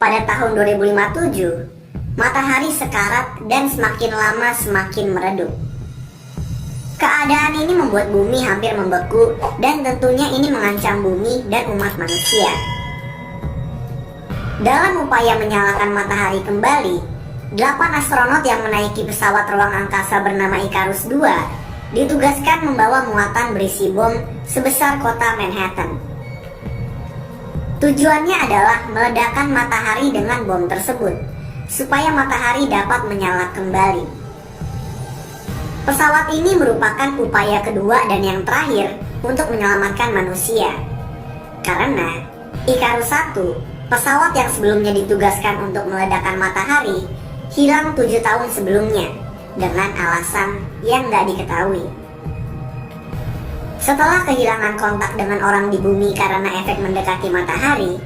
Pada tahun 2057, matahari sekarat dan semakin lama semakin meredup. Keadaan ini membuat bumi hampir membeku dan tentunya ini mengancam bumi dan umat manusia. Dalam upaya menyalakan matahari kembali, 8 astronot yang menaiki pesawat ruang angkasa bernama Icarus II ditugaskan membawa muatan berisi bom sebesar kota Manhattan. Tujuannya adalah meledakkan matahari dengan bom tersebut, supaya matahari dapat menyala kembali. Pesawat ini merupakan upaya kedua dan yang terakhir untuk menyelamatkan manusia. Karena Icarus I, pesawat yang sebelumnya ditugaskan untuk meledakkan matahari, hilang 7 tahun sebelumnya dengan alasan yang nggak diketahui. Setelah kehilangan kontak dengan orang di bumi karena efek mendekati matahari,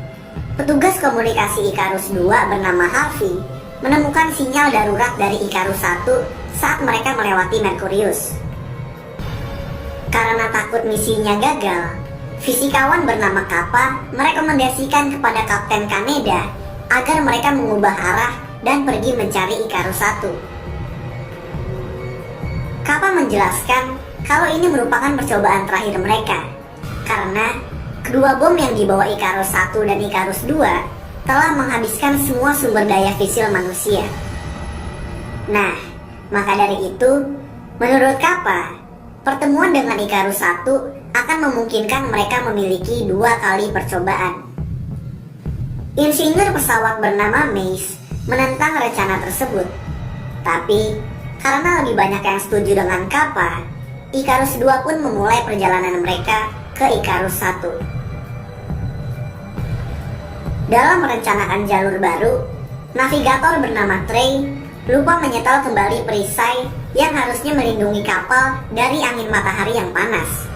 petugas komunikasi Icarus II bernama Harvey menemukan sinyal darurat dari Icarus I saat mereka melewati Merkurius. Karena takut misinya gagal, fisikawan bernama Kappa merekomendasikan kepada Kapten Kaneda agar mereka mengubah arah dan pergi mencari Icarus I. Kappa menjelaskan kalau ini merupakan percobaan terakhir mereka, karena kedua bom yang dibawa Icarus I dan Icarus II telah menghabiskan semua sumber daya fisil manusia. Nah, maka dari itu, menurut Kappa, pertemuan dengan Icarus I akan memungkinkan mereka memiliki 2 kali percobaan. Insinyur pesawat bernama Mace menentang rencana tersebut, tapi karena lebih banyak yang setuju dengan Kappa, Icarus II pun memulai perjalanan mereka ke Icarus I. Dalam merencanakan jalur baru, navigator bernama Trey lupa menyetel kembali perisai yang harusnya melindungi kapal dari angin matahari yang panas.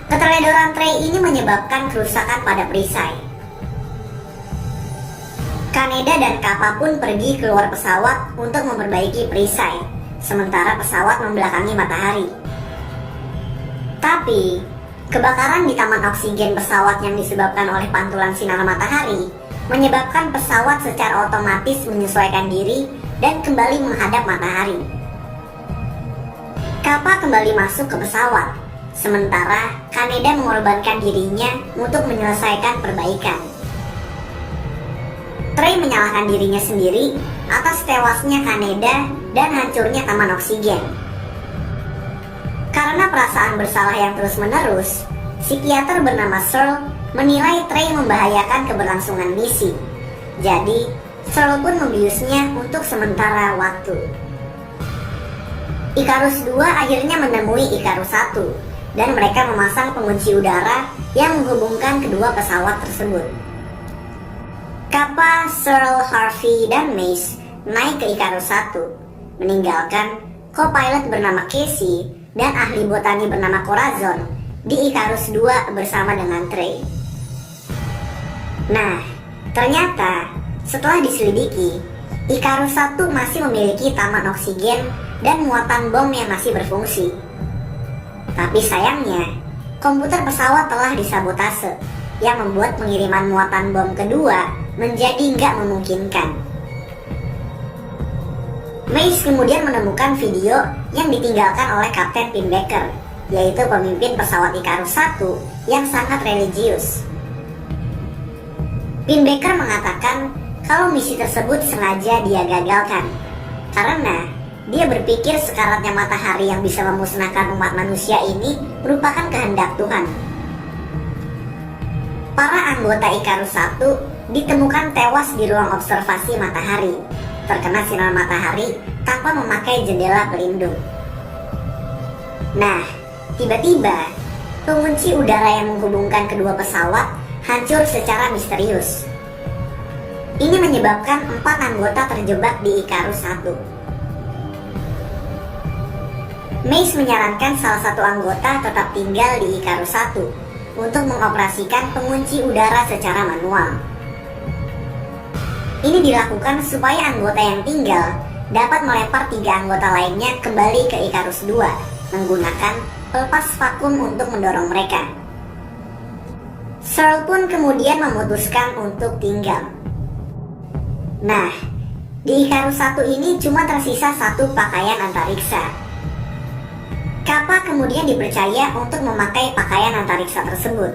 Keteledoran Trey ini menyebabkan kerusakan pada perisai. Kaneda dan Kappa pun pergi keluar pesawat untuk memperbaiki perisai, sementara pesawat membelakangi matahari. Tapi, kebakaran di taman oksigen pesawat yang disebabkan oleh pantulan sinar matahari menyebabkan pesawat secara otomatis menyesuaikan diri dan kembali menghadap matahari. Kappa kembali masuk ke pesawat, sementara Kaneda mengorbankan dirinya untuk menyelesaikan perbaikan. Trey menyalahkan dirinya sendiri atas tewasnya Kaneda dan hancurnya taman oksigen. Karena perasaan bersalah yang terus-menerus, psikiater bernama Searle menilai Trey membahayakan keberlangsungan misi. Jadi, Searle pun membiusnya untuk sementara waktu. Icarus II akhirnya menemui Icarus I, dan mereka memasang pengunci udara yang menghubungkan kedua pesawat tersebut. Kappa, Searle, Harvey, dan Mace naik ke Icarus I, meninggalkan co-pilot bernama Casey dan ahli botani bernama Corazon di Icarus II bersama dengan Trey. Nah, ternyata setelah diselidiki, Icarus I masih memiliki taman oksigen dan muatan bom yang masih berfungsi. Tapi sayangnya, komputer pesawat telah disabotase, yang membuat pengiriman muatan bom kedua menjadi nggak memungkinkan. Mace kemudian menemukan video yang ditinggalkan oleh Kapten Pinbacker, yaitu pemimpin pesawat Icarus I yang sangat religius. Pinbacker mengatakan kalau misi tersebut sengaja dia gagalkan, karena dia berpikir sekaratnya matahari yang bisa memusnahkan umat manusia ini merupakan kehendak Tuhan. Para anggota Icarus I ditemukan tewas di ruang observasi matahari, terkena sinar matahari tanpa memakai jendela pelindung. Nah, tiba-tiba pengunci udara yang menghubungkan kedua pesawat hancur secara misterius. Ini menyebabkan 4 anggota terjebak di Icarus I. Mace menyarankan salah satu anggota tetap tinggal di Icarus I untuk mengoperasikan pengunci udara secara manual. Ini dilakukan supaya anggota yang tinggal dapat melempar 3 anggota lainnya kembali ke Icarus II menggunakan pelepas vakum untuk mendorong mereka. Searle pun kemudian memutuskan untuk tinggal. Nah, di Icarus 1 ini cuma tersisa satu pakaian antariksa. Kappa kemudian dipercaya untuk memakai pakaian antariksa tersebut.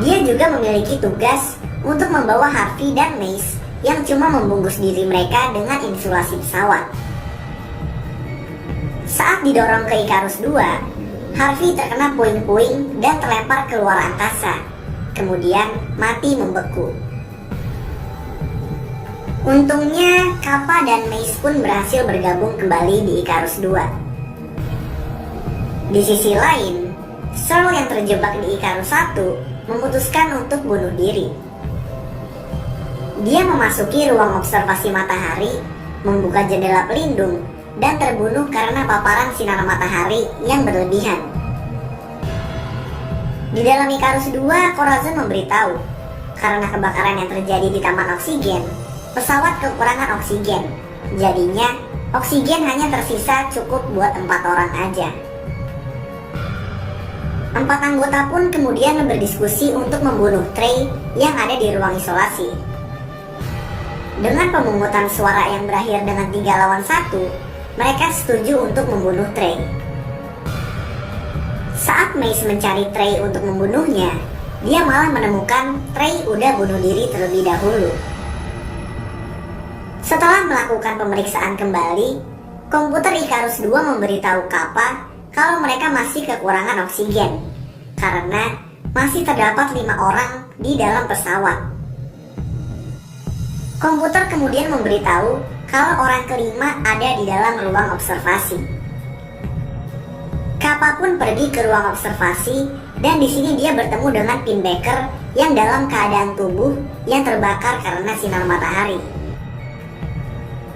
Dia juga memiliki tugas untuk membawa Harvey dan Mace yang cuma membungkus diri mereka dengan insulasi pesawat. Saat didorong ke Icarus 2, Harvey terkena puing-puing dan terlempar keluar angkasa, kemudian mati membeku. Untungnya, Kappa dan Mace pun berhasil bergabung kembali di Icarus 2. Di sisi lain, Searle yang terjebak di Icarus 1 memutuskan untuk bunuh diri. Dia memasuki ruang observasi matahari, membuka jendela pelindung, dan terbunuh karena paparan sinar matahari yang berlebihan. Di dalam Icarus 2, Corazon memberitahu, karena kebakaran yang terjadi di taman oksigen, pesawat kekurangan oksigen. Jadinya, oksigen hanya tersisa cukup buat 4 orang aja. 4 anggota pun kemudian berdiskusi untuk membunuh Trey yang ada di ruang isolasi. Dengan pemungutan suara yang berakhir dengan 3 lawan 1, mereka setuju untuk membunuh Trey. Saat Mace mencari Trey untuk membunuhnya, dia malah menemukan Trey udah bunuh diri terlebih dahulu. Setelah melakukan pemeriksaan kembali, komputer Icarus 2 memberitahu Kappa kalau mereka masih kekurangan oksigen, karena masih terdapat 5 orang di dalam pesawat. Komputer kemudian memberitahu kalau orang kelima ada di dalam ruang observasi. Kappa pun pergi ke ruang observasi dan di sini dia bertemu dengan Pinbacker yang dalam keadaan tubuh yang terbakar karena sinar matahari.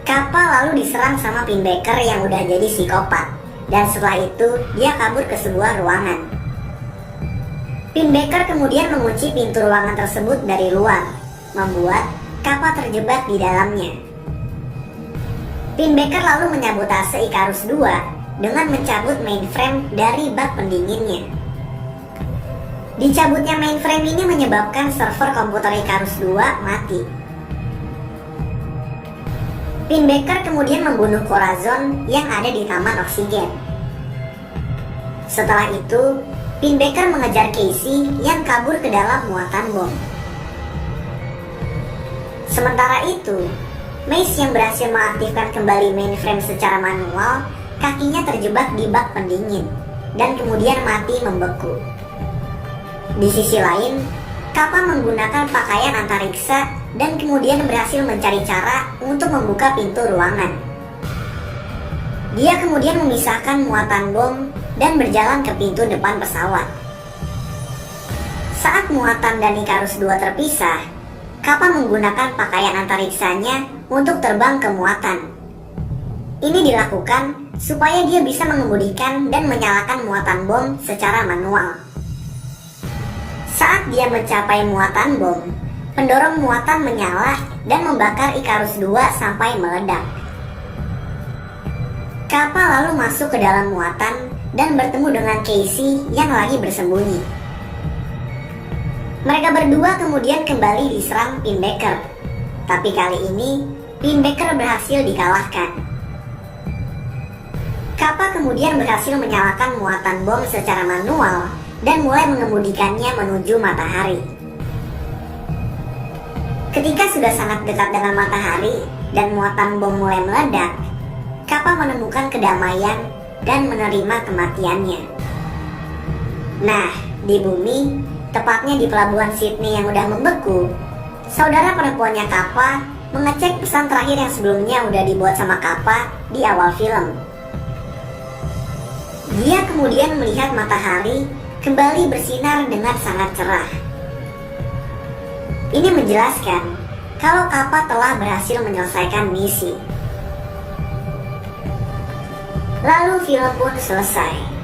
Kappa lalu diserang sama Pinbacker yang udah jadi psikopat. Dan setelah itu, dia kabur ke sebuah ruangan. Pinbacker kemudian mengunci pintu ruangan tersebut dari luar, membuat Kappa terjebak di dalamnya. Pinbacker lalu menyabotase Icarus 2 dengan mencabut mainframe dari bak pendinginnya. Dicabutnya mainframe ini menyebabkan server komputer Icarus 2 mati. Pinbacker kemudian membunuh Corazon yang ada di taman oksigen. Setelah itu, Pinbacker mengejar Casey yang kabur ke dalam muatan bom. Sementara itu, Mace yang berhasil mengaktifkan kembali mainframe secara manual, kakinya terjebak di bak pendingin dan kemudian mati membeku. Di sisi lain, Kappa menggunakan pakaian antariksa dan kemudian berhasil mencari cara untuk membuka pintu ruangan. Dia kemudian memisahkan muatan bom dan berjalan ke pintu depan pesawat. Saat muatan dan Icarus 2 terpisah, Kappa menggunakan pakaian antariksanya untuk terbang ke muatan. Ini dilakukan supaya dia bisa mengemudikan dan menyalakan muatan bom secara manual. Saat dia mencapai muatan bom, pendorong muatan menyala dan membakar Icarus 2 sampai meledak. Kappa lalu masuk ke dalam muatan dan bertemu dengan Casey yang lagi bersembunyi. Mereka berdua kemudian kembali diserang Pinbacker, tapi kali ini Pinbacker berhasil dikalahkan. Kappa kemudian berhasil menyalakan muatan bom secara manual dan mulai mengemudikannya menuju matahari. Ketika sudah sangat dekat dengan matahari dan muatan bom mulai meledak, Kappa menemukan kedamaian dan menerima kematiannya. Nah, di bumi, tepatnya di pelabuhan Sydney yang udah membeku, saudara perempuannya Kappa mengecek pesan terakhir yang sebelumnya udah dibuat sama Kappa di awal film. Dia kemudian melihat matahari kembali bersinar dengan sangat cerah. Ini menjelaskan kalau Kappa telah berhasil menyelesaikan misi. Lalu film pun selesai.